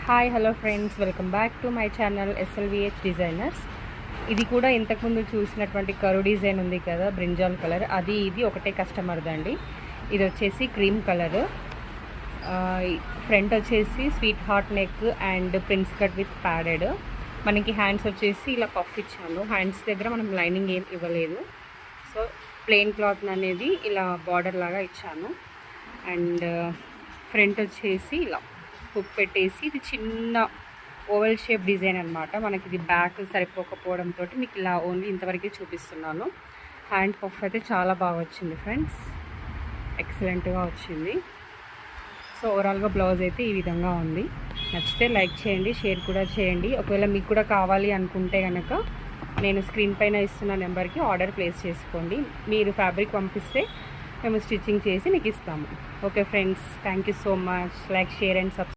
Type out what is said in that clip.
Hi hello friends, welcome back to my channel SLVH designers. ఇది కూడా ఇంతకుముందు చూసినటువంటి కరు డిజైన్ ఉంది కదా, బ్రింజాల్ కలర్, అది ఇది ఒకటే కస్టమర్దండి. ఇది వచ్చేసి క్రీమ్ కలర్. ఫ్రంట్ వచ్చేసి sweet heart neck and prince cut with padded. మనకి హ్యాండ్స్ వచ్చేసి ఇలా పఫ్ ఇచ్చాను. హ్యాండ్స్ దగ్గర మనం లైనింగ్ ఏం ఇవ్వలేదు. సో ప్లెయిన్ క్లాత్ అనేది ఇలా బార్డర్ లాగా ఇచ్చాను. అండ్ ఫ్రంట్ వచ్చేసి ఇలా హుక్ పెట్టేసి, ఇది చిన్న ఓవెల్ షేప్ డిజైన్ అనమాట. మనకి ఇది బ్యాక్ సరిపోకపోవడంతో మీకు ఇలా ఓన్లీ ఇంతవరకే చూపిస్తున్నాను. హ్యాండ్ పఫ్ అయితే చాలా బాగా వచ్చింది ఫ్రెండ్స్, ఎక్సలెంట్గా వచ్చింది. సో ఓవరాల్గా బ్లౌజ్ అయితే ఈ విధంగా ఉంది. నచ్చితే లైక్ చేయండి, షేర్ కూడా చేయండి. ఒకవేళ మీకు కూడా కావాలి అనుకుంటే కనుక నేను స్క్రీన్ పైన ఇస్తున్న నెంబర్కి ఆర్డర్ ప్లేస్ చేసుకోండి. మీరు ఫ్యాబ్రిక్ పంపిస్తే మేము స్టిచ్చింగ్ చేసి మీకు ఇస్తాము. Okay friends, thank you so much. Like, share and subscribe.